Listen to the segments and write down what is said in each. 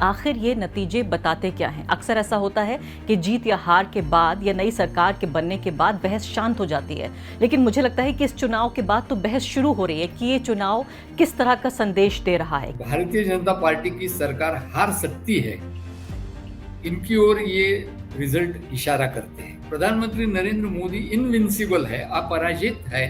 आखिर ये नतीजे बताते क्या हैं। अक्सर ऐसा होता है कि जीत या हार के बाद या नई सरकार के बनने के बाद बहस शांत हो जाती है, लेकिन मुझे लगता है कि इस चुनाव के बाद तो बहस शुरू हो रही है कि ये चुनाव किस तरह का संदेश दे रहा है। भारतीय जनता पार्टी की सरकार हार सकती है, इनकी ओर ये रिजल्ट इशारा करते हैं। प्रधानमंत्री नरेंद्र मोदी इनविंसिबल है, अपराजित है,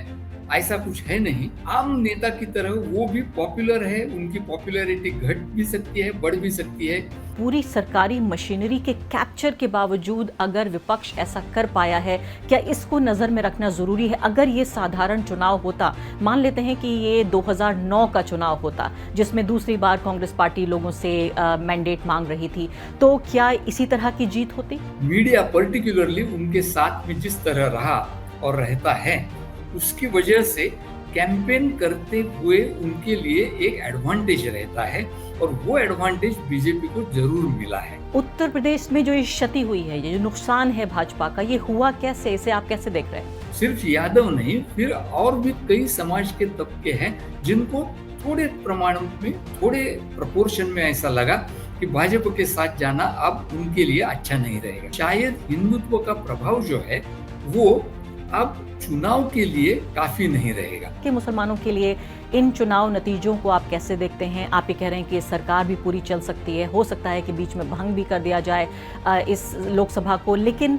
ऐसा कुछ है नहीं। आम नेता की तरह वो भी पॉपुलर है, उनकी पॉपुलैरिटी घट भी सकती है, बढ़ भी सकती है। पूरी सरकारी मशीनरी के कैप्चर के बावजूद अगर विपक्ष ऐसा कर पाया है, क्या इसको नजर में रखना जरूरी है। अगर ये साधारण चुनाव होता, मान लेते हैं कि ये 2009 का चुनाव होता जिसमें दूसरी बार कांग्रेस पार्टी लोगों से मैंडेट मांग रही थी, तो क्या इसी तरह की जीत होती। मीडिया पर्टिकुलरली उनके साथ में जिस तरह रहा और रहता है, उसकी वजह से कैंपेन करते हुए उनके लिए एक एडवांटेज रहता है और वो एडवांटेज बीजेपी को जरूर मिला है। उत्तर प्रदेश में जो ये क्षति हुई है, ये जो नुकसान है भाजपा का, ये हुआ कैसे, इसे आप कैसे देख रहे हैं। सिर्फ यादव नहीं, फिर और भी कई समाज के तबके हैं जिनको थोड़े प्रमाण में, थोड़े प्रोपोर्शन में ऐसा लगा कि भाजपा के साथ जाना अब उनके लिए अच्छा नहीं रहेगा। शायद हिंदुत्व का प्रभाव जो है वो अब चुनाव के लिए काफी नहीं रहेगा। कि मुसलमानों के लिए इन चुनाव नतीजों को आप कैसे देखते हैं। आप ये कह रहे हैं कि सरकार भी पूरी चल सकती है, हो सकता है कि बीच में भंग भी कर दिया जाए इस लोकसभा को, लेकिन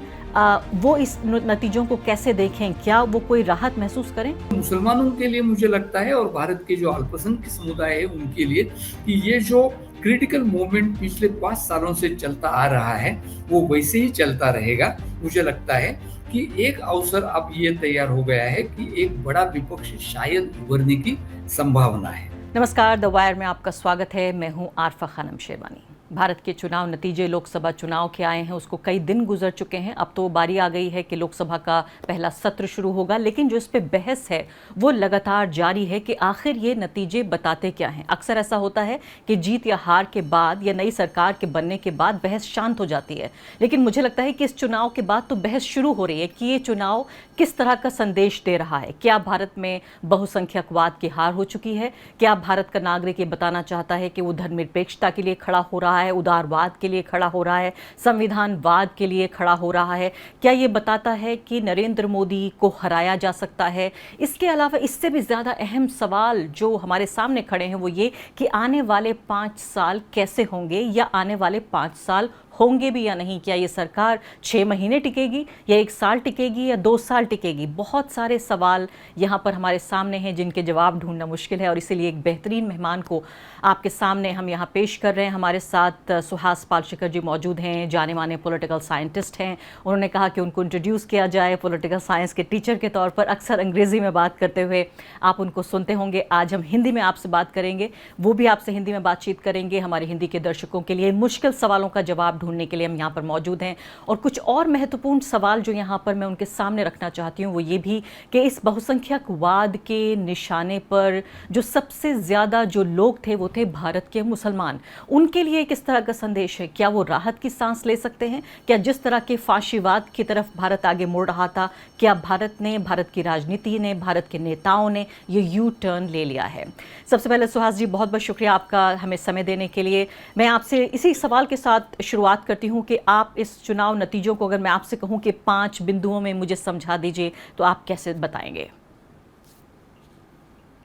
वो इस नतीजों को कैसे देखें, क्या वो कोई राहत महसूस करें। मुसलमानों के लिए मुझे लगता है और भारत के जो अल्पसंख्यक समुदाय है उनके लिए कि ये जो क्रिटिकल मोमेंट पिछले 5 सालों से चलता आ रहा है वो वैसे ही चलता रहेगा। मुझे लगता है कि एक अवसर अब ये तैयार हो गया है कि एक बड़ा विपक्ष शायद उभरने की संभावना है। नमस्कार, द वायर में आपका स्वागत है। मैं हूं आरफा खानम शेरवानी। भारत के चुनाव नतीजे लोकसभा चुनाव के आए हैं, उसको कई दिन गुजर चुके हैं। अब तो बारी आ गई है कि लोकसभा का पहला सत्र शुरू होगा, लेकिन जो इस पे बहस है वो लगातार जारी है कि आखिर ये नतीजे बताते क्या हैं। अक्सर ऐसा होता है कि जीत या हार के बाद या नई सरकार के बनने के बाद बहस शांत हो जाती है, लेकिन मुझे लगता है कि इस चुनाव के बाद तो बहस शुरू हो रही है कि ये चुनाव किस तरह का संदेश दे रहा है। क्या भारत में बहुसंख्यकवाद की हार हो चुकी है? क्या भारत का नागरिक ये बताना चाहता है कि वो धर्मनिरपेक्षता के लिए खड़ा हो रहा है, उदारवाद के लिए खड़ा हो रहा है, संविधानवाद के लिए खड़ा हो रहा है? क्या ये बताता है कि नरेंद्र मोदी को हराया जा सकता है? इसके अलावा इससे भी ज़्यादा अहम सवाल जो हमारे सामने खड़े हैं वो ये कि आने वाले 5 साल कैसे होंगे, या आने वाले 5 साल होंगे भी या नहीं। क्या ये सरकार 6 महीने टिकेगी, या 1 साल टिकेगी, या 2 साल टिकेगी? बहुत सारे सवाल यहाँ पर हमारे सामने हैं जिनके जवाब ढूंढना मुश्किल है, और इसीलिए एक बेहतरीन मेहमान को आपके सामने हम यहाँ पेश कर रहे हैं। हमारे साथ सुहास पालशेखर जी मौजूद हैं, जाने माने पॉलिटिकल साइंटिस्ट हैं। उन्होंने कहा कि उनको इंट्रोड्यूस किया जाए पॉलिटिकल साइंस के टीचर के तौर पर। अक्सर अंग्रेज़ी में बात करते हुए आप उनको सुनते होंगे। आज हम हिंदी में आपसे बात करेंगे, वो भी आपसे हिंदी में बातचीत करेंगे। हमारे हिंदी के दर्शकों के लिए मुश्किल सवालों का जवाब ढूंढने के लिए हम यहाँ पर मौजूद हैं। और कुछ और महत्वपूर्ण सवाल जो यहाँ पर मैं उनके सामने रखना चाहती हूँ वो ये भी कि इस बहुसंख्यकवाद के निशाने पर जो सबसे ज़्यादा जो लोग थे वो थे भारत के मुसलमान। उनके लिए किस तरह का संदेश है? क्या वो राहत की सांस ले सकते हैं? क्या जिस तरह के फाशीवाद की तरफ भारत आगे मुड़ रहा था, क्या भारत ने, भारत की राजनीति ने, भारत के नेताओं ने ये यू टर्न ले लिया है? सबसे पहले सुहास जी, बहुत बहुत शुक्रिया आपका हमें समय देने के लिए। मैं आपसे इसी सवाल के साथ शुरुआत करती हूँ कि आप इस चुनाव नतीजों को अगर मैं आपसे कहूँ कि 5 बिंदुओं में मुझे समझा दीजिए तो आप कैसे बताएंगे?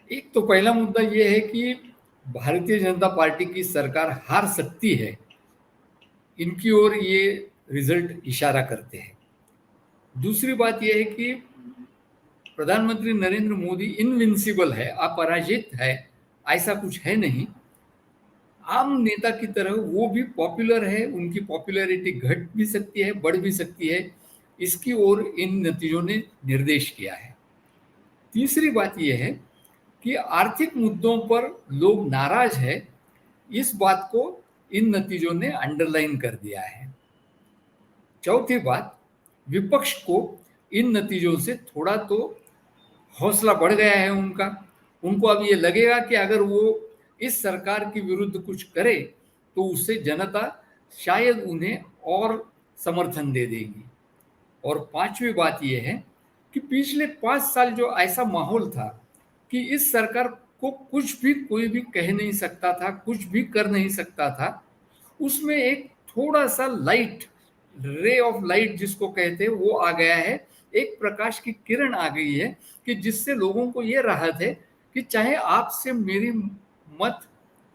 एक तो पहला मुद्दा यह है कि भारतीय जनता पार्टी की सरकार हार सकती है, इनकी ओर ये रिजल्ट इशारा करते हैं। दूसरी बात यह है कि प्रधानमंत्री नरेंद्र मोदी इनविंसिबल है, अपराजित है, ऐसा कुछ है नहीं। आम नेता की तरह वो भी पॉपुलर है, उनकी पॉपुलैरिटी घट भी सकती है, बढ़ भी सकती है। इसकी ओर इन नतीजों ने निर्देश किया है। तीसरी बात यह है कि आर्थिक मुद्दों पर लोग नाराज है, इस बात को इन नतीजों ने अंडरलाइन कर दिया है। चौथी बात, विपक्ष को इन नतीजों से थोड़ा तो हौसला बढ़ गया है उनका। उनको अब ये लगेगा कि अगर वो इस सरकार के विरुद्ध कुछ करे तो उससे जनता शायद उन्हें और समर्थन दे देगी। और पांचवी बात यह है कि पिछले 5 साल जो ऐसा माहौल था कि इस सरकार को कुछ भी कोई भी कह नहीं सकता था, कुछ भी कर नहीं सकता था, उसमें एक थोड़ा सा लाइट, रे ऑफ लाइट जिसको कहते हैं, वो आ गया है। एक प्रकाश की किरण आ गई है कि जिससे लोगों को ये राहत है कि चाहे आपसे मेरी मत,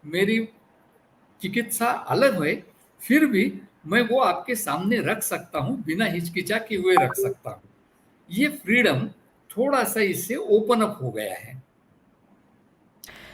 मेरी चिकित्सा अलग है, फिर भी मैं वो आपके सामने रख सकता हूँ, बिना हिचकिचाए हुए रख सकता हूँ। ये फ्रीडम थोड़ा सा इससे ओपन अप हो गया है।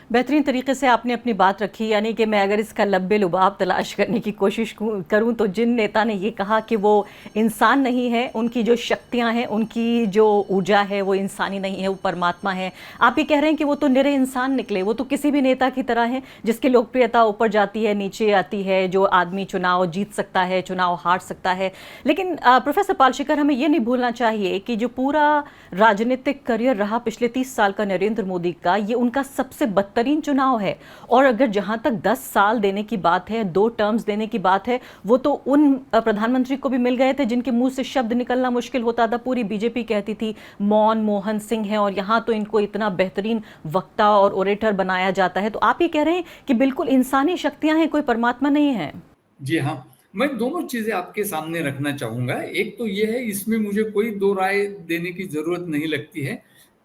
बेहतरीन तरीके से आपने अपनी बात रखी, यानी कि मैं अगर इसका लब्बे लुबाब तलाश करने की कोशिश करूं तो जिन नेता ने ये कहा कि वो इंसान नहीं है, उनकी जो शक्तियां हैं, उनकी जो ऊर्जा है वो इंसानी नहीं है, वो परमात्मा है। आप ये कह रहे हैं कि वो तो निरे इंसान निकले, वो तो किसी भी नेता की तरह है जिसकी लोकप्रियता ऊपर जाती है नीचे आती है, जो आदमी चुनाव जीत सकता है, चुनाव हार सकता है। लेकिन प्रोफेसर पालशेखर, हमें ये नहीं भूलना चाहिए कि जो पूरा राजनीतिक करियर रहा पिछले 30 साल का नरेंद्र मोदी का, ये उनका सबसे बदतरीन चुनाव है। और अगर जहां तक 10 साल देने की बात है, 2 टर्म्स देने की बात है, वो तो उन प्रधानमंत्री को भी मिल गए थे जिनके मुंह से शब्द निकलना मुश्किल होता था। पूरी बीजेपी कहती थी मौन मोहन सिंह है, और यहां तो इनको इतना बेहतरीन वक्ता और ओरेटर बनाया जाता है। तो आप ये कह रहे हैं कि बिल्कुल इंसानी शक्तियां हैं, कोई परमात्मा नहीं है। जी हाँ, मैं दोनों चीजें आपके सामने रखना चाहूंगा। एक तो ये है, इसमें मुझे कोई दो राय देने की जरूरत नहीं लगती है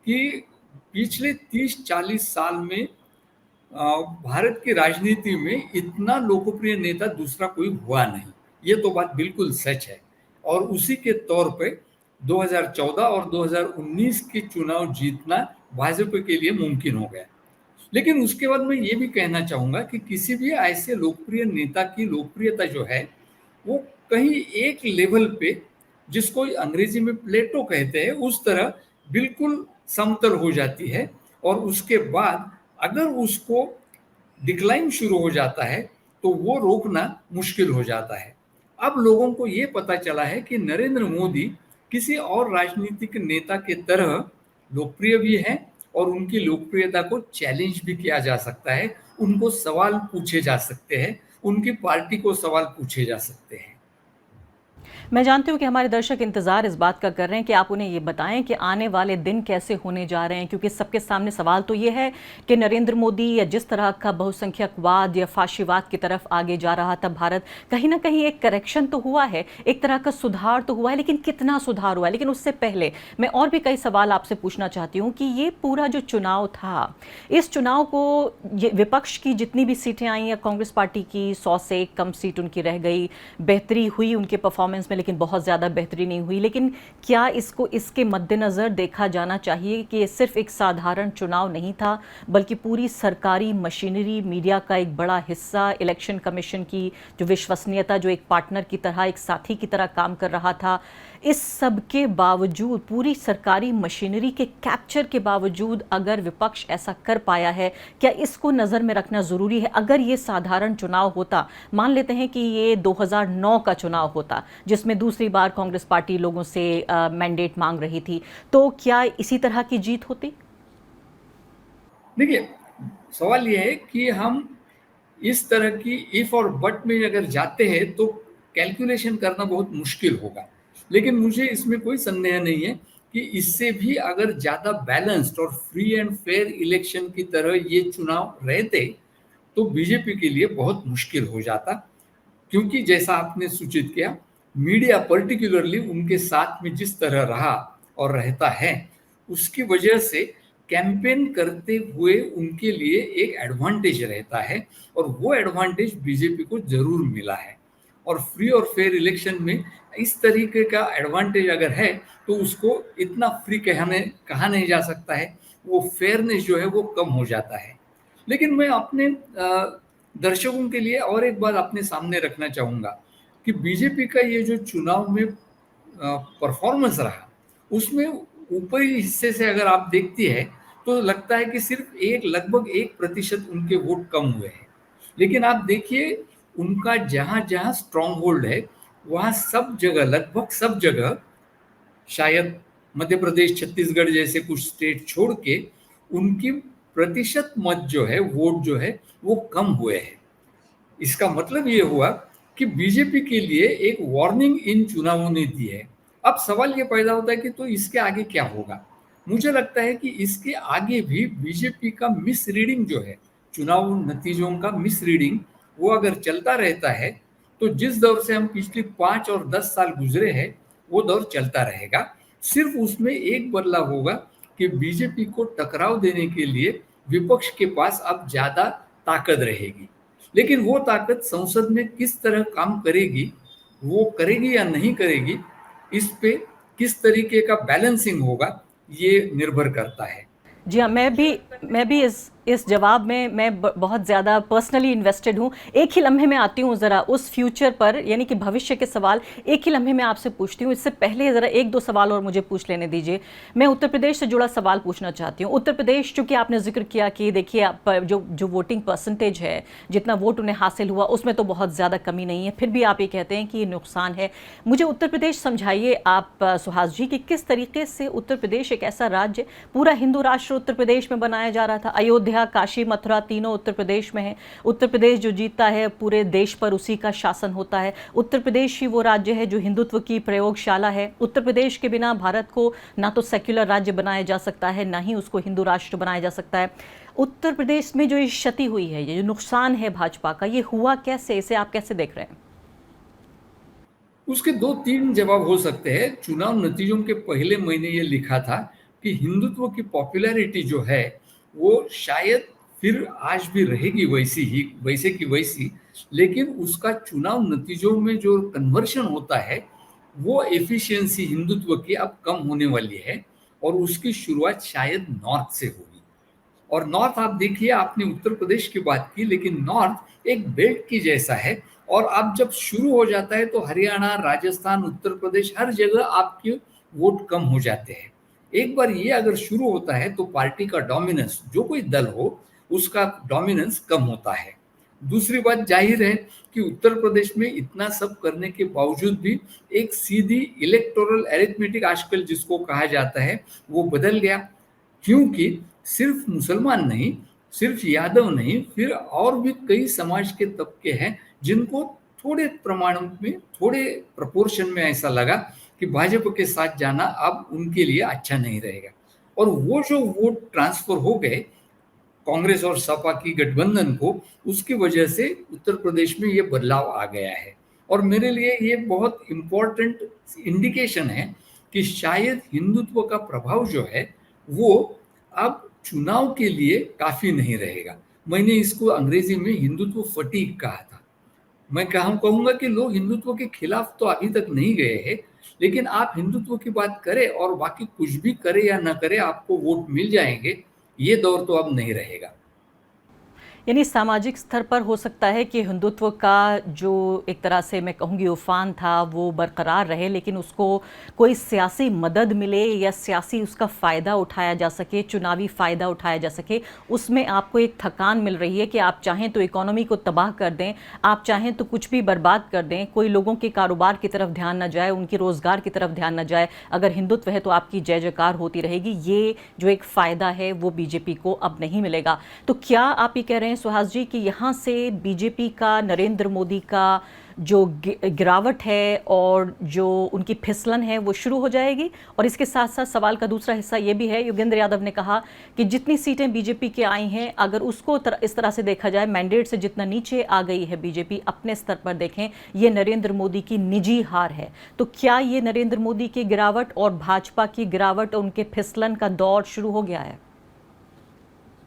कि पिछले 30-40 साल में भारत की राजनीति में इतना लोकप्रिय नेता दूसरा कोई हुआ नहीं। ये तो बात बिल्कुल सच है। और उसी के तौर पे 2014 और 2019 के चुनाव जीतना भाजपा के लिए मुमकिन हो गया। लेकिन उसके बाद मैं ये भी कहना चाहूंगा कि किसी भी ऐसे लोकप्रिय नेता की लोकप्रियता जो है, वो कहीं एक लेवल पे, जिसको अंग्रेजी में प्लेटो कहते हैं, उस तरह बिल्कुल समतल हो जाती है। और उसके बाद अगर उसको डिक्लाइन शुरू हो जाता है तो वो रोकना मुश्किल हो जाता है। अब लोगों को ये पता चला है कि नरेंद्र मोदी किसी और राजनीतिक नेता के तरह लोकप्रिय भी हैं, और उनकी लोकप्रियता को चैलेंज भी किया जा सकता है, उनको सवाल पूछे जा सकते हैं, उनकी पार्टी को सवाल पूछे जा सकते हैं। मैं जानती हूँ कि हमारे दर्शक इंतजार इस बात का कर रहे हैं कि आप उन्हें ये बताएं कि आने वाले दिन कैसे होने जा रहे हैं, क्योंकि सबके सामने सवाल तो ये है कि नरेंद्र मोदी या जिस तरह का बहुसंख्यकवाद या फाशीवाद की तरफ आगे जा रहा था भारत, कहीं ना कहीं एक करेक्शन तो हुआ है, एक तरह का सुधार तो हुआ है, लेकिन कितना सुधार हुआ है। लेकिन उससे पहले मैं और भी कई सवाल आपसे पूछना चाहती हूँ कि ये पूरा जो चुनाव था, इस चुनाव को विपक्ष की जितनी भी सीटें आई या कांग्रेस पार्टी की 100 से कम सीट उनकी रह गई, बेहतरी हुई उनके परफॉर्मेंस में लेकिन बहुत ज़्यादा बेहतरी नहीं हुई। लेकिन क्या इसको इसके मद्देनज़र देखा जाना चाहिए कि ये सिर्फ एक साधारण चुनाव नहीं था, बल्कि पूरी सरकारी मशीनरी, मीडिया का एक बड़ा हिस्सा, इलेक्शन कमीशन की जो विश्वसनीयता, जो एक पार्टनर की तरह, एक साथी की तरह काम कर रहा था, इस सब के बावजूद, पूरी सरकारी मशीनरी के कैप्चर के बावजूद अगर विपक्ष ऐसा कर पाया है, क्या इसको नज़र में रखना ज़रूरी है? अगर ये साधारण चुनाव होता, मान लेते हैं कि ये 2009 का चुनाव होता जिसमें दूसरी बार कांग्रेस पार्टी लोगों से मैंडेट मांग रही थी, तो क्या इसी तरह की जीत होती? देखिए, सवाल ये है कि हम इस तरह की इफ और बट में अगर जाते हैं तो कैलकुलेशन करना बहुत मुश्किल होगा। लेकिन मुझे इसमें कोई संदेह नहीं है कि इससे भी अगर ज़्यादा बैलेंस्ड और फ्री एंड फेयर इलेक्शन की तरह ये चुनाव रहते तो बीजेपी के लिए बहुत मुश्किल हो जाता। क्योंकि जैसा आपने सूचित किया, मीडिया पर्टिकुलरली उनके साथ में जिस तरह रहा और रहता है, उसकी वजह से कैंपेन करते हुए उनके लिए एक एडवांटेज रहता है, और वो एडवांटेज बीजेपी को जरूर मिला है। और फ्री और फेयर इलेक्शन में इस तरीके का एडवांटेज अगर है तो उसको इतना फ्री कहा नहीं जा सकता है, वो फेयरनेस जो है वो कम हो जाता है। लेकिन मैं अपने दर्शकों के लिए और एक बात अपने सामने रखना चाहूँगा कि बीजेपी का ये जो चुनाव में परफॉर्मेंस रहा, उसमें ऊपरी हिस्से से अगर आप देखती है तो लगता है कि सिर्फ लगभग 1% उनके वोट कम हुए हैं। लेकिन आप देखिए, उनका जहाँ जहाँ स्ट्रांग होल्ड है, वहाँ सब जगह, लगभग सब जगह, शायद मध्य प्रदेश, छत्तीसगढ़ जैसे कुछ स्टेट छोड़ के, उनकी प्रतिशत मत जो है, वोट जो है, वो कम हुए हैं। इसका मतलब ये हुआ कि बीजेपी के लिए एक वार्निंग इन चुनावों ने दी है। अब सवाल ये पैदा होता है कि तो इसके आगे क्या होगा? मुझे लगता है कि इसके आगे भी बीजेपी का मिस रीडिंग जो है, चुनाव नतीजों का मिस रीडिंग, वो अगर चलता रहता है तो जिस दौर से हम पिछले 5 और 10 साल गुजरे हैं वो दौर चलता रहेगा। सिर्फ उसमें एक बदलाव होगा कि बीजेपी को टकराव देने के लिए विपक्ष के पास अब ज्यादा ताकत रहेगी, लेकिन वो ताकत संसद में किस तरह काम करेगी, वो करेगी या नहीं करेगी, इस पे किस तरीके का बैलेंसिंग होगा ये निर्भर करता है। जी हाँ, मैं भी इस जवाब में मैं बहुत ज़्यादा पर्सनली इन्वेस्टेड हूँ। एक ही लम्हे में आती हूँ ज़रा उस फ्यूचर पर, यानी कि भविष्य के सवाल एक ही लम्हे में आपसे पूछती हूँ। इससे पहले ज़रा एक दो सवाल और मुझे पूछ लेने दीजिए। मैं उत्तर प्रदेश से जुड़ा सवाल पूछना चाहती हूँ। उत्तर प्रदेश, चूँकि आपने जिक्र किया कि देखिए आप जो वोटिंग परसेंटेज है, जितना वोट उन्हें हासिल हुआ उसमें तो बहुत ज़्यादा कमी नहीं है, फिर भी आप ये कहते हैं कि ये नुकसान है। मुझे उत्तर प्रदेश समझाइए आप सुहास जी कि किस तरीके से उत्तर प्रदेश एक ऐसा राज्य, पूरा हिंदू राष्ट्र उत्तर प्रदेश में बनाया जा रहा था, अयोध्या, काशी, मथुरा तीनों उत्तर प्रदेश में है। उत्तर प्रदेश जो जीतता है पूरे देश पर उसी का शासन होता है। उत्तर प्रदेश ही वो राज्य है जो हिंदुत्व की प्रयोगशाला है। उत्तर प्रदेश के बिना भारत को ना तो सेक्युलर राज्य बनाया जा सकता है, ना ही उसको हिंदू राष्ट्र बनाया जा सकता है। उत्तर प्रदेश में जो ये क्षति हुई है, ये जो नुकसान है भाजपा का, ये हुआ कैसे? इसे आप कैसे देख रहे हैं? उसके 2-3 जवाब हो सकते हैं। चुनाव नतीजों के पहले महीने ये लिखा था कि हिंदुत्व की पॉपुलैरिटी जो है वो शायद फिर आज भी रहेगी वैसे की वैसी, लेकिन उसका चुनाव नतीजों में जो कन्वर्शन होता है वो एफिशिएंसी हिंदुत्व की अब कम होने वाली है, और उसकी शुरुआत शायद नॉर्थ से होगी। और नॉर्थ आप देखिए, आपने उत्तर प्रदेश की बात की, लेकिन नॉर्थ एक बेल्ट की जैसा है, और अब जब शुरू हो जाता है तो हरियाणा, राजस्थान, उत्तर प्रदेश, हर जगह आपके वोट कम हो जाते हैं। एक बार ये अगर शुरू होता है तो पार्टी का डोमिनेंस, जो कोई दल हो उसका डोमिनेंस कम होता है। दूसरी बात जाहिर है कि उत्तर प्रदेश में इतना सब करने के बावजूद भी एक सीधी इलेक्टोरल अरिथमेटिक आजकल जिसको कहा जाता है वो बदल गया, क्योंकि सिर्फ मुसलमान नहीं, सिर्फ यादव नहीं, फिर और भी कई समाज के तबके हैं जिनको थोड़े प्रमाण में, थोड़े प्रपोर्शन में ऐसा लगा कि भाजपा के साथ जाना अब उनके लिए अच्छा नहीं रहेगा, और वो जो वोट ट्रांसफर हो गए कांग्रेस और सपा की गठबंधन को, उसकी वजह से उत्तर प्रदेश में ये बदलाव आ गया है। और मेरे लिए ये बहुत इंपॉर्टेंट इंडिकेशन है कि शायद हिंदुत्व का प्रभाव जो है वो अब चुनाव के लिए काफी नहीं रहेगा। मैंने इसको अंग्रेजी में हिंदुत्व फटीग कहा था। मैं कहूंगा कि लोग हिंदुत्व के खिलाफ तो अभी तक नहीं गए हैं, लेकिन आप हिंदुत्व की बात करें और बाकी कुछ भी करे या ना करे आपको वोट मिल जाएंगे, ये दौर तो अब नहीं रहेगा। यानी सामाजिक स्तर पर हो सकता है कि हिंदुत्व का जो एक तरह से मैं कहूँगी उफान था वो बरकरार रहे, लेकिन उसको कोई सियासी मदद मिले या सियासी उसका फ़ायदा उठाया जा सके, चुनावी फ़ायदा उठाया जा सके, उसमें आपको एक थकान मिल रही है कि आप चाहें तो इकोनॉमी को तबाह कर दें, आप चाहें तो कुछ भी बर्बाद कर दें, कोई लोगों के कारोबार की तरफ ध्यान न जाए, उनके रोज़गार की तरफ ध्यान न जाए। अगर हिंदुत्व है तो आपकी जय जयकार होती रहेगी। ये जो एक फ़ायदा है वो बीजेपी को अब नहीं मिलेगा। तो क्या आप ये कह रहे हैं सुहास जी कि यहाँ से बीजेपी का, नरेंद्र मोदी का जो गिरावट है और जो उनकी फिसलन है वो शुरू हो जाएगी? और इसके साथ साथ सवाल का दूसरा हिस्सा ये भी है, योगेंद्र यादव ने कहा कि जितनी सीटें बीजेपी के आई हैं, अगर उसको इस तरह से देखा जाए, मैंडेट से जितना नीचे आ गई है बीजेपी अपने स्तर पर देखें, ये नरेंद्र मोदी की निजी हार है। तो क्या ये नरेंद्र मोदी की गिरावट और भाजपा की गिरावट, उनके फिसलन का दौर शुरू हो गया है?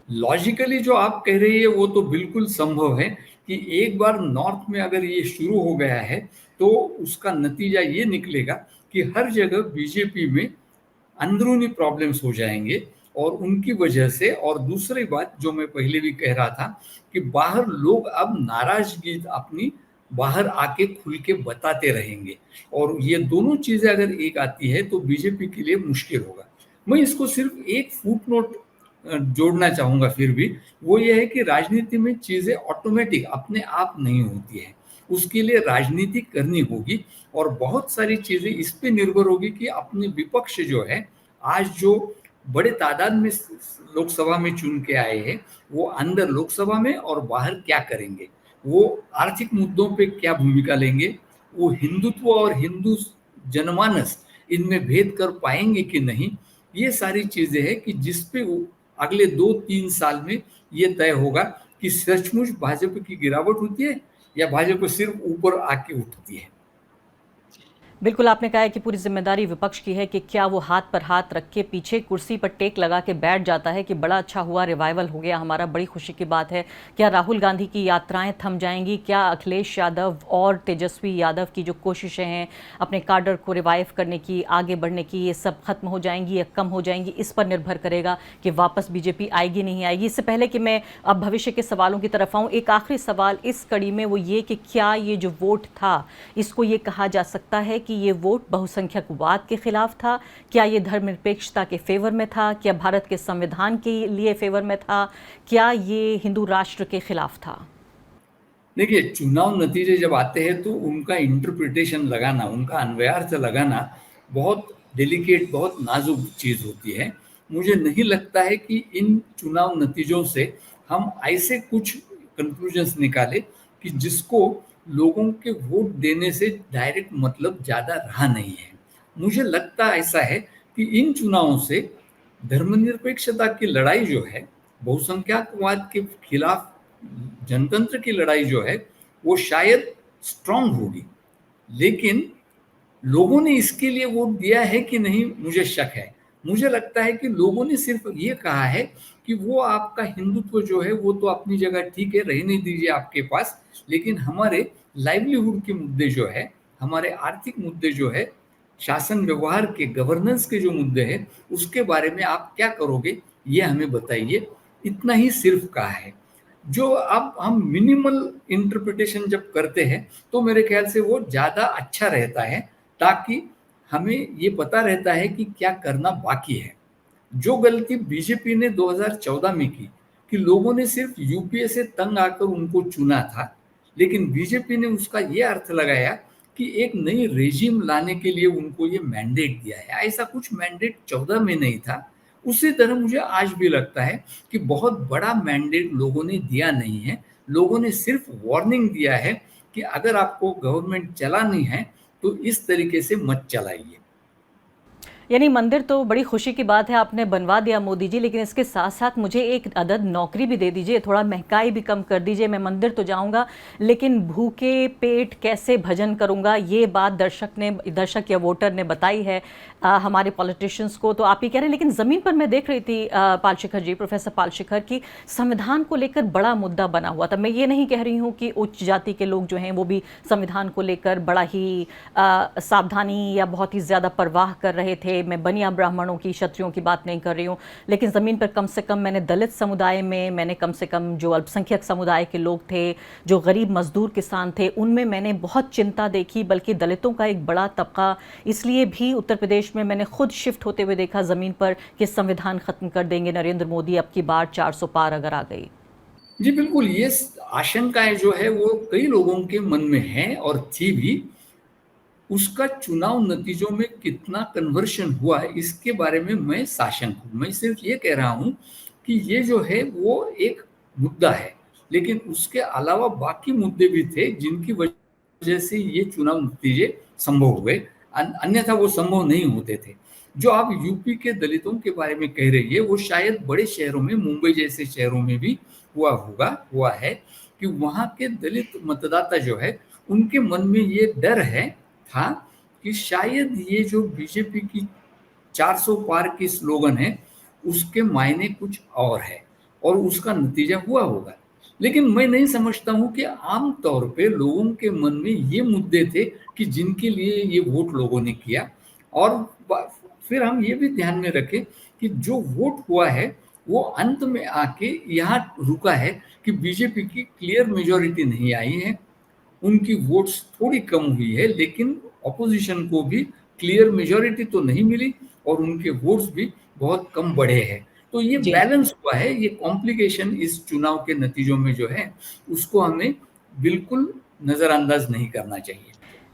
लॉजिकली जो आप कह रही है वो तो बिल्कुल संभव है कि एक बार नॉर्थ में अगर ये शुरू हो गया है तो उसका नतीजा ये निकलेगा कि हर जगह बीजेपी में अंदरूनी प्रॉब्लम्स हो जाएंगे, और उनकी वजह से, और दूसरी बात जो मैं पहले भी कह रहा था कि बाहर लोग अब नाराजगी अपनी बाहर आके खुल के बताते रहेंगे, और ये दोनों चीजें अगर एक आती है तो बीजेपी के लिए मुश्किल होगा। मैं इसको सिर्फ एक फुटनोट जोड़ना चाहूंगा फिर भी, वो ये है कि राजनीति में चीजें ऑटोमेटिक अपने आप नहीं होती है, उसके लिए राजनीति करनी होगी, और बहुत सारी चीजें इस पे निर्भर होगी कि अपने विपक्ष जो है आज जो बड़े तादाद में लोकसभा में चुन के आए हैं वो अंदर लोकसभा में और बाहर क्या करेंगे, वो आर्थिक मुद्दों पे क्या भूमिका लेंगे, वो हिंदुत्व और हिंदू जनमानस इनमें भेद कर पाएंगे कि नहीं। ये सारी चीजें हैं कि जिस पे वो अगले 2-3 साल में ये तय होगा कि सचमुच भाजपा की गिरावट होती है या भाजपा सिर्फ ऊपर आके उठती है। बिल्कुल, आपने कहा है कि पूरी ज़िम्मेदारी विपक्ष की है कि क्या वो हाथ पर हाथ रख के पीछे कुर्सी पर टेक लगा के बैठ जाता है कि बड़ा अच्छा हुआ, रिवाइवल हो गया हमारा, बड़ी खुशी की बात है। क्या राहुल गांधी की यात्राएं थम जाएंगी? क्या अखिलेश यादव और तेजस्वी यादव की जो कोशिशें हैं अपने काडर को रिवाइव करने की, आगे बढ़ने की, ये सब खत्म हो जाएंगी या कम हो जाएंगी? इस पर निर्भर करेगा कि वापस बीजेपी आएगी नहीं आएगी। इससे पहले कि मैं अब भविष्य के सवालों की तरफ आऊँ, एक आखिरी सवाल इस कड़ी में वो ये कि क्या ये जो वोट था, इसको ये कहा जा सकता है कि ये वोट बहुसंख्यकवाद के खिलाफ था? क्या ये धर्मनिरपेक्षता के फेवर में था? क्या भारत के संविधान के लिए फेवर में था? क्या ये हिंदू राष्ट्र के खिलाफ था? देखिए, चुनाव नतीजे जब आते हैं तो उनका इंटरप्रिटेशन लगाना, उनका अन्वयार्थ लगाना बहुत डेलिकेट, बहुत नाजुक चीज़ होती है। मुझे नहीं लगता है कि इन चुनाव नतीजों से हम ऐसे कुछ कंक्लूजन्स निकाले कि जिसको लोगों के वोट देने से डायरेक्ट मतलब ज़्यादा रहा नहीं है। मुझे लगता ऐसा है कि इन चुनावों से धर्मनिरपेक्षता की लड़ाई जो है, बहुसंख्यकवाद के खिलाफ जनतंत्र की लड़ाई जो है, वो शायद स्ट्रांग होगी। लेकिन लोगों ने इसके लिए वोट दिया है कि नहीं, मुझे शक है। मुझे लगता है कि लोगों ने सिर्फ ये कहा है कि वो आपका हिंदुत्व जो है वो तो अपनी जगह ठीक है, रहने दीजिए आपके पास, लेकिन हमारे लाइवलीहुड के मुद्दे जो है, हमारे आर्थिक मुद्दे जो है, शासन व्यवहार के, गवर्नेंस के जो मुद्दे हैं, उसके बारे में आप क्या करोगे, ये हमें बताइए। इतना ही सिर्फ कहा है। जो अब हम मिनिमल इंटरप्रिटेशन जब करते हैं तो मेरे ख्याल से वो ज़्यादा अच्छा रहता है, ताकि हमें ये पता रहता है कि क्या करना बाकी है। जो गलती बीजेपी ने 2014 में की कि लोगों ने सिर्फ यूपीए से तंग आकर उनको चुना था, लेकिन बीजेपी ने उसका ये अर्थ लगाया कि एक नई रेजिम लाने के लिए उनको ये मैंडेट दिया है। ऐसा कुछ मैंडेट 14 में नहीं था। उसी तरह मुझे आज भी लगता है कि बहुत बड़ा मैंडेट लोगों ने दिया नहीं है। लोगों ने सिर्फ वार्निंग दिया है कि अगर आपको गवर्नमेंट चलानी है तो इस तरीके से मत चलाइए। यानी मंदिर तो बड़ी खुशी की बात है आपने बनवा दिया मोदी जी, लेकिन इसके साथ साथ मुझे एक अदद नौकरी भी दे दीजिए, थोड़ा महंगाई भी कम कर दीजिए। मैं मंदिर तो जाऊंगा लेकिन भूखे पेट कैसे भजन करूंगा, ये बात दर्शक या वोटर ने बताई है हमारे पॉलिटिशियंस को। तो आप ही कह रहे हैं, लेकिन ज़मीन पर मैं देख रही थी पालशिखर जी, प्रोफेसर पालशिखर, की संविधान को लेकर बड़ा मुद्दा बना हुआ था। मैं ये नहीं कह रही हूँ कि उच्च जाति के लोग जो हैं वो भी संविधान को लेकर बड़ा ही सावधानी या बहुत ही ज़्यादा परवाह कर रहे थे। मैं बनिया ब्राह्मणों की, क्षत्रियों की बात नहीं कर रही हूँ, लेकिन ज़मीन पर कम से कम मैंने दलित समुदाय में, मैंने कम से कम जो अल्पसंख्यक समुदाय के लोग थे, जो गरीब मजदूर किसान थे, उनमें मैंने बहुत चिंता देखी। बल्कि दलितों का एक बड़ा तबका इसलिए भी उत्तर प्रदेश में मैंने खुद शिफ्ट होते हुए देखा ज़मीन पर कि संविधान ख़त्म कर देंगे नरेंद्र मोदी अब की बार 400 पार अगर आ गई। जी बिल्कुल, ये आशंकाएं जो है वो कई लोगों के मन में है और थी भी। उसका चुनाव नतीजों में कितना कन्वर्शन हुआ इसके बारे में मैं साशंक हूँ। मैं सिर्फ ये कह रहा हूँ कि ये जो है वो एक मुद्दा है, लेकिन उसके अलावा बाकी मुद्दे भी थे जिनकी वजह से ये चुनाव नतीजे संभव हुए, अन्यथा वो संभव नहीं होते थे। जो आप यूपी के दलितों के बारे में कह रही है वो शायद बड़े शहरों में, मुंबई जैसे शहरों में भी हुआ है कि वहाँ के दलित मतदाता जो है उनके मन में ये डर है था कि शायद ये जो बीजेपी की 400 पार की स्लोगन है उसके मायने कुछ और है और उसका नतीजा हुआ होगा। लेकिन मैं नहीं समझता हूं कि आम तौर पे लोगों के मन में ये मुद्दे थे कि जिनके लिए ये वोट लोगों ने किया। और फिर हम ये भी ध्यान में रखें कि जो वोट हुआ है वो अंत में आके यहाँ रुका है कि बीजेपी की क्लियर मेजोरिटी नहीं आई है, उनकी वोट्स थोड़ी कम हुई है, लेकिन ऑपोजिशन को भी क्लियर मेजोरिटी तो नहीं मिली और उनके वोट्स भी बहुत कम बढ़े हैं। तो ये जी, बैलेंस हुआ है। ये कॉम्प्लिकेशन इस चुनाव के नतीजों में जो है उसको हमें बिल्कुल नजरअंदाज नहीं करना चाहिए।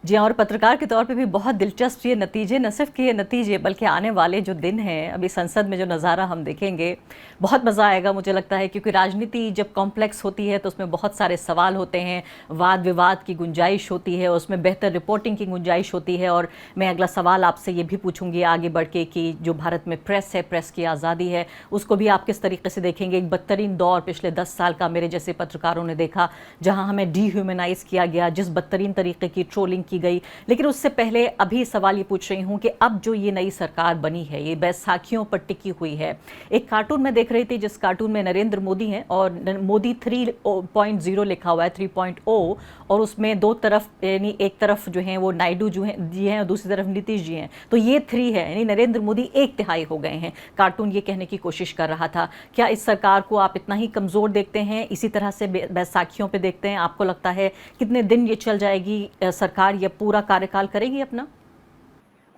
जी हाँ, और पत्रकार के तौर पे भी बहुत दिलचस्प ये नतीजे, न सिर्फ कि ये नतीजे बल्कि आने वाले जो दिन हैं, अभी संसद में जो नज़ारा हम देखेंगे, बहुत मज़ा आएगा मुझे लगता है, क्योंकि राजनीति जब कॉम्प्लेक्स होती है तो उसमें बहुत सारे सवाल होते हैं, वाद विवाद की गुंजाइश होती है, उसमें बेहतर रिपोर्टिंग की गुंजाइश होती है। और मैं अगला सवाल आपसे ये भी पूछूंगी आगे बढ़ के कि जो भारत में प्रेस है, प्रेस की आज़ादी है, उसको भी आप किस तरीके से देखेंगे। एक बदतरीन दौर पिछले 10 साल का मेरे जैसे पत्रकारों ने देखा, जहाँ हमें डीह्यूमनाइज किया गया, जिस बदतरीन तरीके की ट्रोलिंग की गई। लेकिन उससे पहले अभी सवाल ये पूछ रही हूँ कि अब जो ये नई सरकार बनी है, ये बैसाखियों पर टिकी हुई है। एक कार्टून में देख रही थी, जिस कार्टून में नरेंद्र मोदी हैं और मोदी 3.0 लिखा हुआ है, 3.0, और उसमें दो तरफ, यानी एक तरफ जो हैं वो नायडू जी हैं और दूसरी तरफ नीतीश जी हैं, तो ये 3 है, यानी नरेंद्र मोदी 1/3 हो गए हैं। कार्टून ये कहने की कोशिश कर रहा था। क्या इस सरकार को आप इतना ही कमज़ोर देखते हैं, इसी तरह से बैसाखियों पे देखते हैं? आपको लगता है कितने दिन ये चल जाएगी सरकार, या पूरा कार्यकाल करेगी अपना?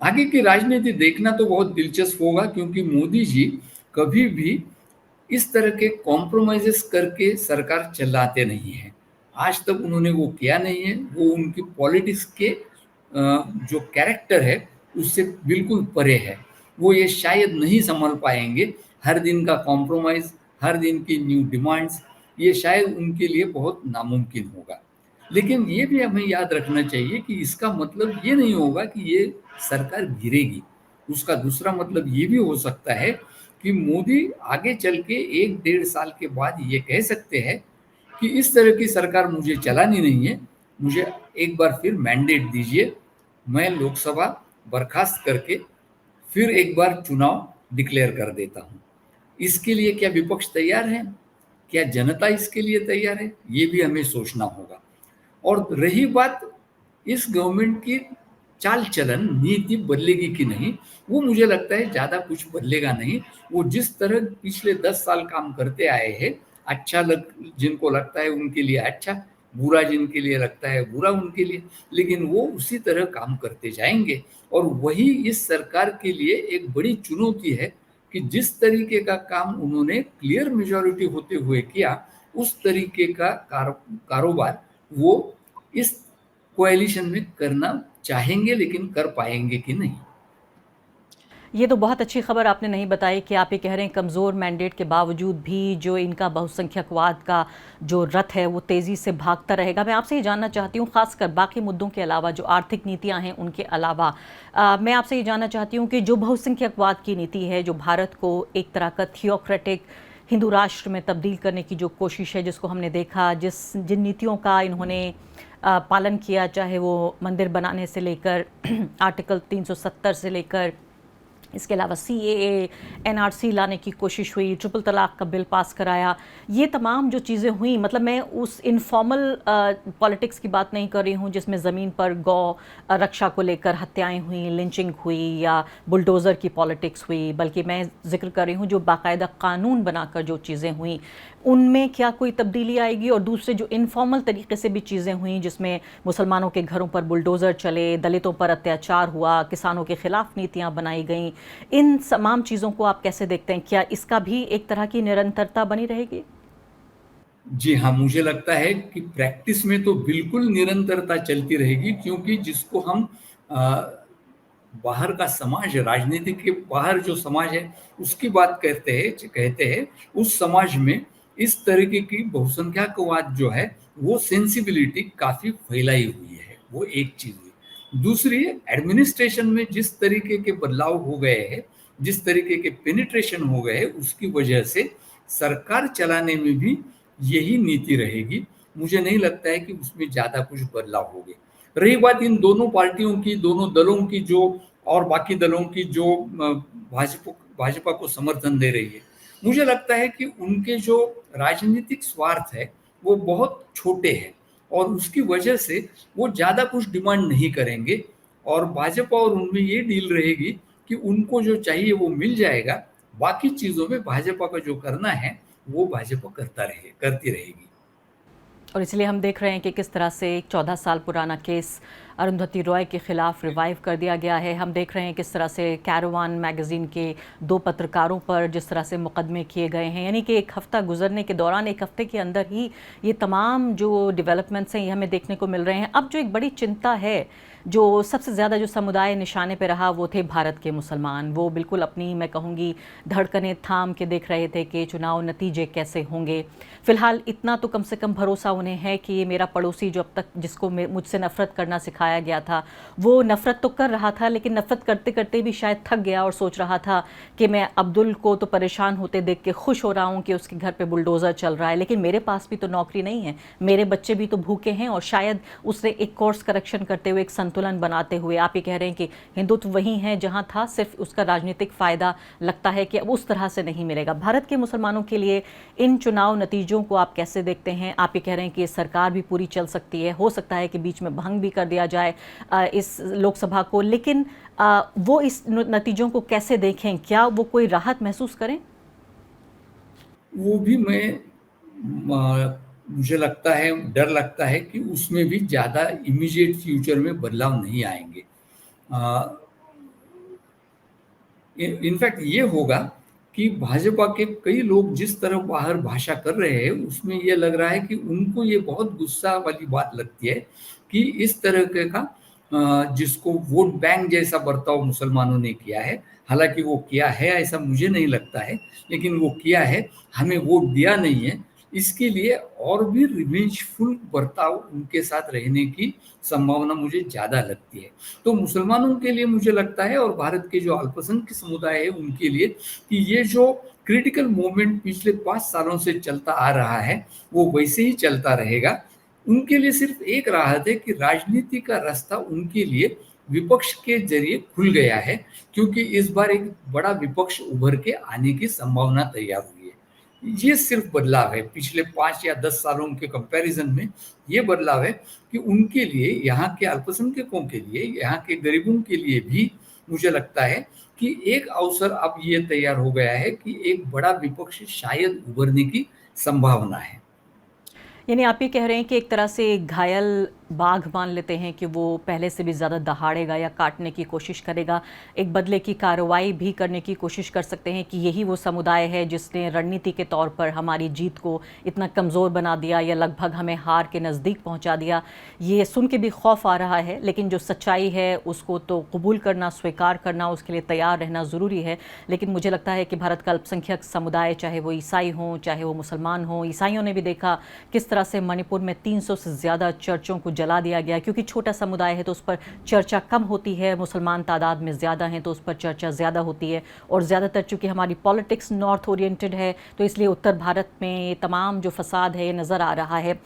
आगे की राजनीति देखना तो बहुत दिलचस्प होगा, क्योंकि मोदी जी कभी भी इस तरह के कॉम्प्रोमाइजेस करके सरकार चलाते नहीं हैं। आज तक उन्होंने वो किया नहीं है। वो उनकी पॉलिटिक्स के जो कैरेक्टर है उससे बिल्कुल परे है। वो ये शायद नहीं संभाल पाएंगे। हर दिन का कॉम्प्रोमाइज, हर दिन की न्यू डिमांड्स, ये शायद उनके लिए बहुत नामुमकिन होगा। लेकिन ये भी हमें याद रखना चाहिए कि इसका मतलब ये नहीं होगा कि ये सरकार गिरेगी। उसका दूसरा मतलब ये भी हो सकता है कि मोदी आगे चल के 1 डेढ़ साल के बाद ये कह सकते हैं कि इस तरह की सरकार मुझे चलानी नहीं है, मुझे एक बार फिर मैंडेट दीजिए, मैं लोकसभा बर्खास्त करके फिर एक बार चुनाव डिक्लेयर कर देता हूँ। इसके लिए क्या विपक्ष तैयार है? क्या जनता इसके लिए तैयार है? ये भी हमें सोचना होगा। और रही बात इस गवर्नमेंट की चाल चलन, नीति बदलेगी कि नहीं, वो मुझे लगता है ज़्यादा कुछ बदलेगा नहीं। वो जिस तरह पिछले 10 साल काम करते आए हैं, अच्छा जिनको लगता है उनके लिए अच्छा, बुरा जिनके लिए लगता है बुरा उनके लिए, लेकिन वो उसी तरह काम करते जाएंगे। और वही इस सरकार के लिए एक बड़ी चुनौती है कि जिस तरीके का काम उन्होंने क्लियर मेजॉरिटी होते हुए किया, उस तरीके का कारोबार वो इस कोएलिशन में करना चाहेंगे, लेकिन कर पाएंगे कि नहीं। ये तो बहुत अच्छी खबर आपने नहीं बताई कि आप ये कह रहे हैं कमज़ोर मैंडेट के बावजूद भी जो इनका बहुसंख्यकवाद का जो रथ है वो तेज़ी से भागता रहेगा। मैं आपसे ये जानना चाहती हूँ, खासकर बाकी मुद्दों के अलावा, जो आर्थिक नीतियाँ हैं उनके अलावा, मैं आपसे ये जानना चाहती हूँ कि जो बहुसंख्यकवाद की नीति है, जो भारत को एक तरह का थियोक्रेटिक हिंदू राष्ट्र में तब्दील करने की जो कोशिश है, जिसको हमने देखा, जिन नीतियों का इन्होंने पालन किया, चाहे वो मंदिर बनाने से लेकर आर्टिकल 370 से लेकर, इसके अलावा CAA, NRC लाने की कोशिश हुई, ट्रिपल तलाक का बिल पास कराया, ये तमाम जो चीज़ें हुई, मतलब मैं उस इनफॉर्मल पॉलिटिक्स की बात नहीं कर रही हूँ जिसमें ज़मीन पर गौ रक्षा को लेकर हत्याएं हुई, लिंचिंग हुई या बुलडोज़र की पॉलिटिक्स हुई, बल्कि मैं जिक्र कर रही हूँ जो बाकायदा कानून बनाकर जो चीज़ें हुई, उनमें क्या कोई तब्दीली आएगी? और दूसरे जो इनफॉर्मल तरीके से भी चीज़ें हुई, जिसमें मुसलमानों के घरों पर बुलडोज़र चले, दलितों पर अत्याचार हुआ, किसानों के खिलाफ नीतियाँ बनाई गईं, इन तमाम चीज़ों को आप कैसे देखते हैं? क्या इसका भी एक तरह की निरंतरता बनी रहेगी? जी हाँ, मुझे लगता है कि प्रैक्टिस में तो बिल्कुल निरंतरता चलती रहेगी, क्योंकि जिसको हम अ, बाहर का समाज है, राजनीति के बाहर जो समाज है उसकी बात कहते हैं उस समाज में इस तरीके की बहुसंख्यकवाद जो है वो सेंसिबिलिटी काफी फैलाई हुई है। वो एक चीज हुई। दूसरी, एडमिनिस्ट्रेशन में जिस तरीके के बदलाव हो गए हैं, जिस तरीके के पेनिट्रेशन हो गए हैं, उसकी वजह से सरकार चलाने में भी यही नीति रहेगी। मुझे नहीं लगता है कि उसमें ज्यादा कुछ बदलाव होंगे। रही बात इन दोनों पार्टियों की, दोनों दलों की, जो और बाकी दलों की जो भाजपा को समर्थन दे रही है, मुझे लगता है कि उनके जो राजनीतिक स्वार्थ है वो बहुत छोटे हैं, और उसकी वजह से वो ज़्यादा कुछ डिमांड नहीं करेंगे। और भाजपा और उनमें ये डील रहेगी कि उनको जो चाहिए वो मिल जाएगा। बाकी चीज़ों में भाजपा का जो करना है वो भाजपा करती रहेगी। और इसलिए हम देख रहे हैं कि किस तरह से एक 14 साल पुराना केस अरुंधति रॉय के खिलाफ रिवाइव कर दिया गया है। हम देख रहे हैं किस तरह से कैरोवान मैगजीन के 2 पत्रकारों पर जिस तरह से मुकदमे किए गए हैं, यानी कि एक हफ्ता गुजरने के दौरान, एक हफ्ते के अंदर ही ये तमाम जो डेवलपमेंट्स हैं ये हमें देखने को मिल रहे हैं। अब जो एक बड़ी चिंता है, जो सबसे ज़्यादा जो समुदाय निशाने पे रहा वो थे भारत के मुसलमान। वो बिल्कुल अपनी, मैं कहूँगी, धड़कनें थाम के देख रहे थे कि चुनाव नतीजे कैसे होंगे। फ़िलहाल इतना तो कम से कम भरोसा उन्हें है कि ये मेरा पड़ोसी जो अब तक जिसको मुझसे नफ़रत करना सिखाया गया था, वो नफ़रत तो कर रहा था, लेकिन नफ़रत करते करते भी शायद थक गया और सोच रहा था कि मैं अब्दुल को तो परेशान होते देख के खुश हो रहा हूँ कि उसके घर पे बुलडोज़र चल रहा है, लेकिन मेरे पास भी तो नौकरी नहीं है, मेरे बच्चे भी तो भूखे हैं। और शायद उसने एक कोर्स करेक्शन करते हुए, एक संतुलन बनाते हुए, आप ये कह रहे हैं कि हिंदुत्व वही है जहाँ था, सिर्फ उसका राजनीतिक फ़ायदा लगता है कि अब उस तरह से नहीं मिलेगा। भारत के मुसलमानों के लिए इन चुनाव नतीजों को आप कैसे देखते हैं? आप ये कह रहे हैं कि सरकार भी पूरी चल सकती है, हो सकता है कि बीच में भंग भी कर दिया जाए इस लोकसभा को, लेकिन वो इस नतीजों को कैसे देखें? क्या वो कोई राहत महसूस करें? वो भी मुझे लगता है, डर लगता है कि उसमें भी ज़्यादा इमीडिएट फ्यूचर में बदलाव नहीं आएंगे। इनफैक्ट ये होगा कि भाजपा के कई लोग जिस तरह बाहर भाषा कर रहे हैं, उसमें ये लग रहा है कि उनको ये बहुत गुस्सा वाली बात लगती है कि इस तरह के का जिसको वोट बैंक जैसा बर्ताव मुसलमानों ने किया है। हालांकि वो किया है ऐसा मुझे नहीं लगता है, लेकिन वो किया है, हमें वोट दिया नहीं है, इसके लिए और भी रिवेंजफुल बर्ताव उनके साथ रहने की संभावना मुझे ज़्यादा लगती है। तो मुसलमानों के लिए मुझे लगता है, और भारत के जो अल्पसंख्यक समुदाय है उनके लिए, कि ये जो क्रिटिकल मोमेंट पिछले 5 सालों से चलता आ रहा है वो वैसे ही चलता रहेगा। उनके लिए सिर्फ एक राहत है कि राजनीति का रास्ता उनके लिए विपक्ष के जरिए खुल गया है, क्योंकि इस बार एक बड़ा विपक्ष उभर के आने की संभावना तैयार हुई है। ये सिर्फ बदलाव है पिछले 5 या 10 सालों के कंपैरिजन में। ये बदलाव है कि उनके लिए, यहाँ के अल्पसंख्यकों के लिए, यहाँ के गरीबों के लिए भी मुझे लगता है कि एक अवसर अब ये तैयार हो गया है कि एक बड़ा विपक्ष शायद उभरने की संभावना है। यानी आप ये कह रहे हैं कि एक तरह से घायल बाघ मान लेते हैं कि वो पहले से भी ज़्यादा दहाड़ेगा या काटने की कोशिश करेगा, एक बदले की कार्रवाई भी करने की कोशिश कर सकते हैं कि यही वो समुदाय है जिसने रणनीति के तौर पर हमारी जीत को इतना कमज़ोर बना दिया या लगभग हमें हार के नज़दीक पहुंचा दिया। ये सुन के भी खौफ आ रहा है, लेकिन जो सच्चाई है उसको तो कबूल करना, स्वीकार करना, उसके लिए तैयार रहना ज़रूरी है। लेकिन मुझे लगता है कि भारत का अल्पसंख्यक समुदाय, चाहे वो ईसाई हों चाहे वो मुसलमान हों, ईसाइयों ने भी देखा किस तरह से मणिपुर में 300 से ज़्यादा चर्चों को जला दिया गया, क्योंकि छोटा समुदाय है तो उस पर चर्चा कम होती है, मुसलमान तादाद में ज़्यादा हैं तो उस पर चर्चा ज़्यादा होती है। और ज़्यादातर चूँकि हमारी पॉलिटिक्स नॉर्थ ओरिएंटेड है तो इसलिए उत्तर भारत में तमाम जो फसाद है ये नज़र आ रहा है।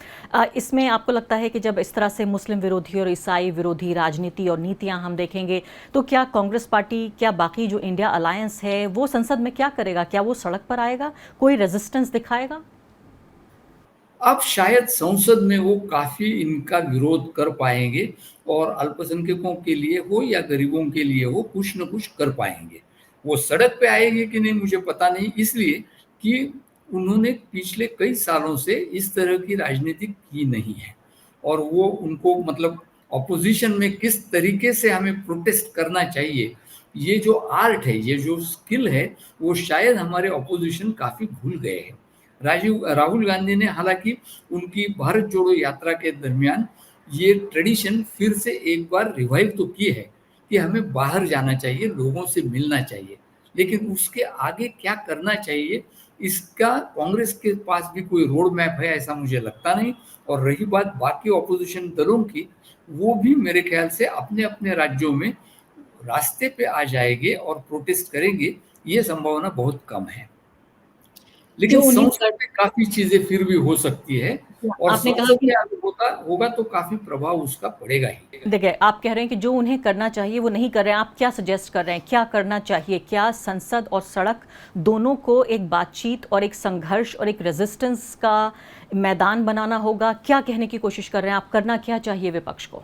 इसमें आपको लगता है कि जब इस तरह से मुस्लिम विरोधी और ईसाई विरोधी राजनीति और नीतियाँ हम देखेंगे तो क्या कांग्रेस पार्टी, क्या बाकी जो इंडिया अलायंस है वो संसद में क्या करेगा? क्या वो सड़क पर आएगा, कोई रेजिस्टेंस दिखाएगा? अब शायद संसद में वो काफी इनका विरोध कर पाएंगे, और अल्पसंख्यकों के लिए हो या गरीबों के लिए हो कुछ न कुछ कर पाएंगे। वो सड़क पे आएंगे कि नहीं मुझे पता नहीं, इसलिए कि उन्होंने पिछले कई सालों से इस तरह की राजनीति की नहीं है, और वो उनको मतलब ऑपोजिशन में किस तरीके से हमें प्रोटेस्ट करना चाहिए, ये जो आर्ट है, ये जो स्किल है, वो शायद हमारे ऑपोजिशन काफी भूल गए हैं। राहुल गांधी ने हालांकि उनकी भारत जोड़ो यात्रा के दरमियान ये ट्रेडिशन फिर से एक बार रिवाइव तो की है कि हमें बाहर जाना चाहिए, लोगों से मिलना चाहिए, लेकिन उसके आगे क्या करना चाहिए इसका कांग्रेस के पास भी कोई रोड मैप है ऐसा मुझे लगता नहीं। और रही बात बाकी ऑपोजिशन दलों की, वो भी मेरे ख्याल से अपने अपने राज्यों में रास्ते पे आ जाएंगे और प्रोटेस्ट करेंगे, ये संभावना बहुत कम है। लेकिन जो उन्हें संसद में काफी चीजें फिर भी हो सकती है, और आपने कहा संसद कि में अगर होता होगा तो काफी प्रभाव उसका पड़ेगा ही। देखिए, आप कह रहे हैं कि जो उन्हें करना चाहिए वो नहीं कर रहे हैं। आप क्या सजेस्ट कर रहे हैं, क्या करना चाहिए? क्या संसद और सड़क दोनों को एक बातचीत और एक संघर्ष और एक रेजिस्टेंस का मैदान बनाना होगा? क्या कहने की कोशिश कर रहे हैं आप? करना क्या चाहिए विपक्ष को?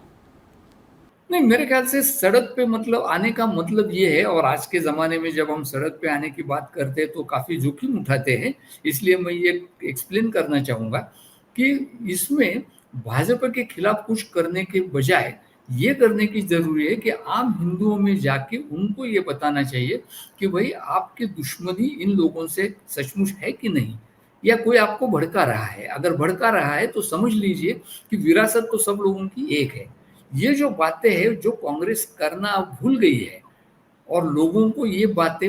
नहीं, मेरे ख्याल से सड़क पे मतलब आने का मतलब ये है, और आज के ज़माने में जब हम सड़क पे आने की बात करते हैं तो काफ़ी जोखिम उठाते हैं, इसलिए मैं ये एक्सप्लेन करना चाहूँगा कि इसमें भाजपा के खिलाफ कुछ करने के बजाय ये करने की जरूरी है कि आम हिंदुओं में जाके उनको ये बताना चाहिए कि भाई आपकी दुश्मनी इन लोगों से सचमुच है कि नहीं, या कोई आपको भड़का रहा है। अगर भड़का रहा है तो समझ लीजिए कि विरासत तो सब लोगों की एक है। ये जो बातें हैं जो कांग्रेस करना अब भूल गई है, और लोगों को ये बातें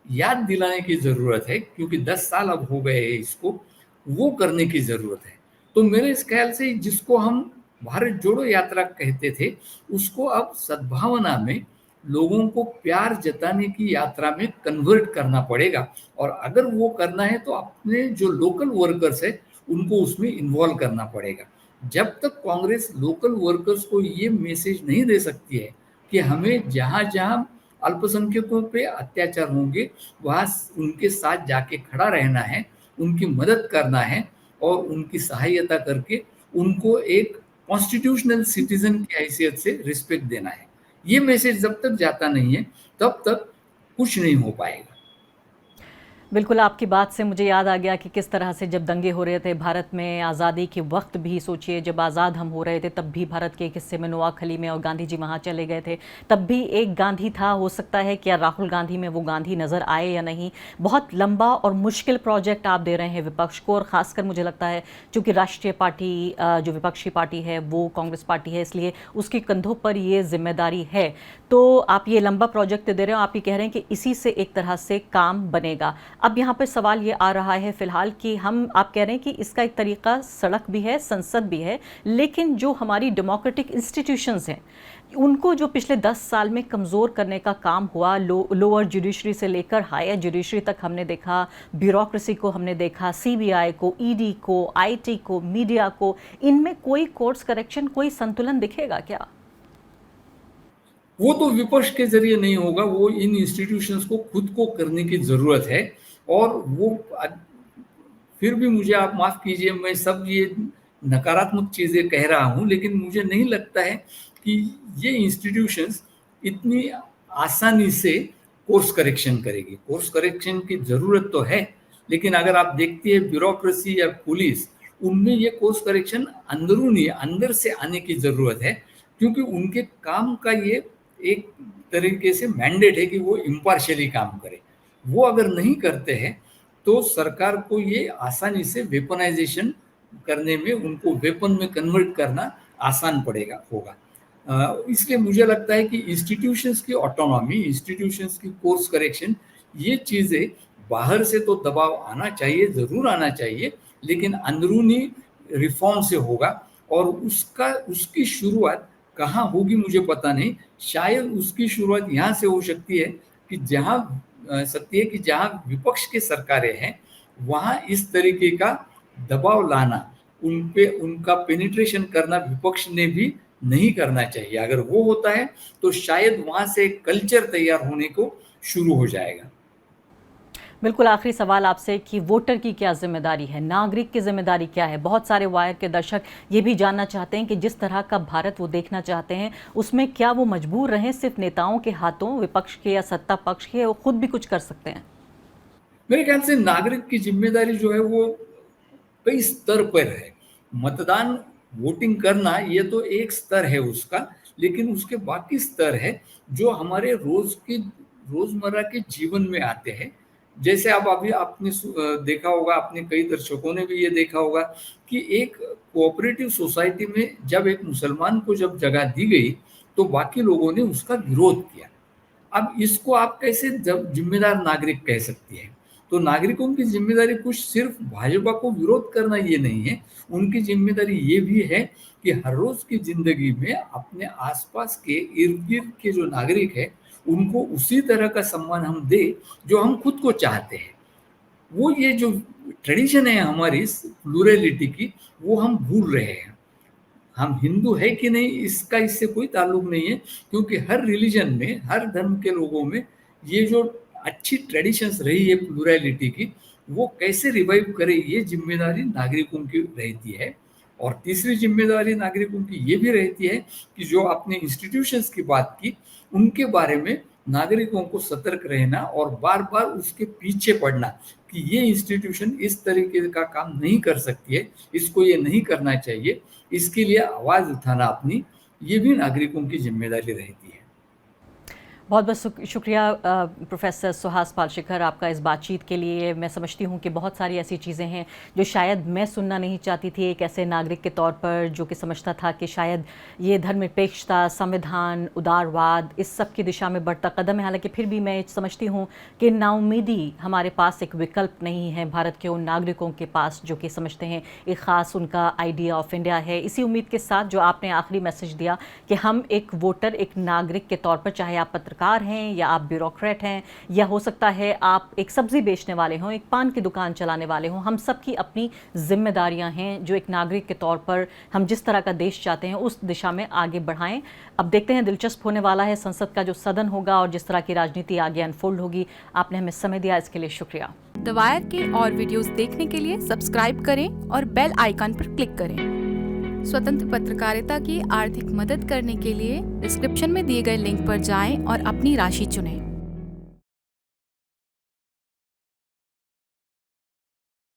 याद दिलाने की जरूरत है, क्योंकि 10 साल अब हो गए हैं इसको, वो करने की जरूरत है। तो मेरे इस ख्याल से जिसको हम भारत जोड़ो यात्रा कहते थे, उसको अब सद्भावना में लोगों को प्यार जताने की यात्रा में कन्वर्ट करना पड़ेगा। और अगर वो करना है तो अपने जो लोकल वर्कर्स है उनको उसमें इन्वॉल्व करना पड़ेगा। जब तक कांग्रेस लोकल वर्कर्स को ये मैसेज नहीं दे सकती है कि हमें जहां जहां अल्पसंख्यकों पे अत्याचार होंगे वहां उनके साथ जाके खड़ा रहना है, उनकी मदद करना है, और उनकी सहायता करके उनको एक कॉन्स्टिट्यूशनल सिटीजन की हैसियत से रिस्पेक्ट देना है। ये मैसेज जब तक जाता नहीं है तब तक कुछ नहीं हो पाएगा। बिल्कुल, आपकी बात से मुझे याद आ गया कि किस तरह से जब दंगे हो रहे थे भारत में आज़ादी के वक्त भी, सोचिए जब आज़ाद हम हो रहे थे तब भी भारत के एक हिस्से में नोआखली में, और गांधी जी वहाँ चले गए थे, तब भी एक गांधी था। हो सकता है क्या राहुल गांधी में वो गांधी नज़र आए या नहीं। बहुत लंबा और मुश्किल प्रोजेक्ट आप दे रहे हैं विपक्ष को, और ख़ासकर मुझे लगता है चूँकि राष्ट्रीय पार्टी जो विपक्षी पार्टी है वो कांग्रेस पार्टी है, इसलिए उसके कंधों पर ये जिम्मेदारी है। तो आप ये लंबा प्रोजेक्ट दे रहे हो, आप ये कह रहे हैं कि इसी से एक तरह से काम बनेगा। अब यहाँ पे सवाल ये आ रहा है फिलहाल कि आप कह रहे हैं कि इसका एक तरीका सड़क भी है, संसद भी है, लेकिन जो हमारी डेमोक्रेटिक इंस्टीट्यूशंस हैं उनको जो पिछले 10 साल में कमज़ोर करने का काम हुआ, लोअर जुडिशरी से लेकर हायर जुडिशरी तक हमने देखा, ब्यूरोक्रेसी को हमने देखा, सीबीआई को, ईडी को, आईटी को, मीडिया को, इनमें कोई कोर्स करेक्शन, कोई संतुलन दिखेगा क्या? वो तो विपक्ष के जरिए नहीं होगा, वो इन इंस्टीट्यूशंस को खुद को करने की जरूरत है। और वो फिर भी मुझे आप माफ कीजिए, मैं सब ये नकारात्मक चीजें कह रहा हूं, लेकिन मुझे नहीं लगता है कि ये इंस्टीट्यूशंस इतनी आसानी से कोर्स करेक्शन करेगी। कोर्स करेक्शन की जरूरत तो है, लेकिन अगर आप देखते हैं ब्यूरोक्रेसी या पुलिस, उनमें ये कोर्स करेक्शन अंदरूनी अंदर से आने की जरूरत है, क्योंकि उनके काम का ये एक तरीके से मैंडेट है कि वो इम्पार्शियली काम करे। वो अगर नहीं करते हैं तो सरकार को ये आसानी से वेपनाइजेशन करने में, उनको वेपन में कन्वर्ट करना आसान पड़ेगा होगा। इसलिए मुझे लगता है कि इंस्टीट्यूशंस की ऑटोनॉमी, इंस्टीट्यूशंस की कोर्स करेक्शन, ये चीज़ें बाहर से तो दबाव आना चाहिए, ज़रूर आना चाहिए, लेकिन अंदरूनी रिफॉर्म से होगा। और उसकी शुरुआत कहाँ होगी मुझे पता नहीं। शायद उसकी शुरुआत यहाँ से हो सकती है कि जहाँ सत्य है कि जहाँ विपक्ष की सरकारें हैं वहाँ इस तरीके का दबाव लाना, उन पे उनका पेनिट्रेशन करना विपक्ष ने भी नहीं करना चाहिए। अगर वो होता है तो शायद वहाँ से एक कल्चर तैयार होने को शुरू हो जाएगा। बिल्कुल, आखिरी सवाल आपसे कि वोटर की क्या जिम्मेदारी है, नागरिक की जिम्मेदारी क्या है? बहुत सारे वायर के दर्शक ये भी जानना चाहते हैं कि जिस तरह का भारत वो देखना चाहते हैं उसमें क्या वो मजबूर रहें सिर्फ नेताओं के हाथों, विपक्ष के या सत्ता पक्ष के, वो खुद भी कुछ कर सकते हैं? मेरे ख्याल से नागरिक की जिम्मेदारी जो है वो कई स्तर पर है। मतदान, वोटिंग करना ये तो एक स्तर है उसका, लेकिन उसके बाकी स्तर है जो हमारे रोजमर्रा के जीवन में आते हैं। जैसे अब अभी आपने देखा होगा, आपने कई दर्शकों ने भी ये देखा होगा कि एक कोऑपरेटिव सोसाइटी में जब एक मुसलमान को जब जगह दी गई तो बाकी लोगों ने उसका विरोध किया। अब इसको आप कैसे जब जिम्मेदार नागरिक कह सकती है? तो नागरिकों की जिम्मेदारी कुछ सिर्फ भाजपा को विरोध करना ये नहीं है, उनकी जिम्मेदारी ये भी है कि हर रोज की जिंदगी में अपने आसपास के इर्द गिर्द के जो नागरिक है उनको उसी तरह का सम्मान हम दे जो हम खुद को चाहते हैं। वो ये जो ट्रेडिशन है हमारी प्लूरलिटी की, वो हम भूल रहे हैं। हम हिंदू है कि नहीं इसका इससे कोई ताल्लुक नहीं है, क्योंकि हर रिलीजन में, हर धर्म के लोगों में ये जो अच्छी ट्रेडिशंस रही है प्लूरलिटी की, वो कैसे रिवाइव करे, ये जिम्मेदारी नागरिकों की रहती है। और तीसरी जिम्मेदारी नागरिकों की ये भी रहती है कि जो आपने इंस्टीट्यूशंस की बात की, उनके बारे में नागरिकों को सतर्क रहना और बार बार उसके पीछे पड़ना कि ये इंस्टीट्यूशन इस तरीके का काम नहीं कर सकती है, इसको ये नहीं करना चाहिए, इसके लिए आवाज उठाना अपनी, ये भी नागरिकों की जिम्मेदारी रहती है। बहुत बहुत शुक्रिया प्रोफेसर सुहास पालशेखर आपका इस बातचीत के लिए। मैं समझती हूँ कि बहुत सारी ऐसी चीज़ें हैं जो शायद मैं सुनना नहीं चाहती थी एक ऐसे नागरिक के तौर पर जो कि समझता था कि शायद ये धर्मनिरपेक्षता, संविधान, उदारवाद, इस सब की दिशा में बढ़ता कदम है। हालांकि फिर भी मैं समझती हूँ कि नाउमीदी हमारे पास एक विकल्प नहीं है भारत के उन नागरिकों के पास जो कि समझते हैं एक ख़ास उनका आइडिया ऑफ इंडिया है। इसी उम्मीद के साथ जो आपने आखिरी मैसेज दिया कि हम एक वोटर, एक नागरिक के तौर पर, चाहे आप पत्रकार हैं या आप ब्यूरोक्रेट हैं या हो सकता है आप एक सब्जी बेचने वाले हों, एक पान की दुकान चलाने वाले हों, हम सबकी अपनी जिम्मेदारियां हैं जो एक नागरिक के तौर पर हम जिस तरह का देश चाहते हैं उस दिशा में आगे बढ़ाएं। अब देखते हैं, दिलचस्प होने वाला है संसद का जो सदन होगा और जिस तरह की राजनीति आगे अनफोल्ड होगी। आपने हमें समय दिया, इसके लिए शुक्रिया। द वायर के और वीडियोस देखने के लिए सब्सक्राइब करें और बेल आइकन पर क्लिक करें। स्वतंत्र पत्रकारिता की आर्थिक मदद करने के लिए डिस्क्रिप्शन में दिए गए लिंक पर जाएं और अपनी राशि चुनें।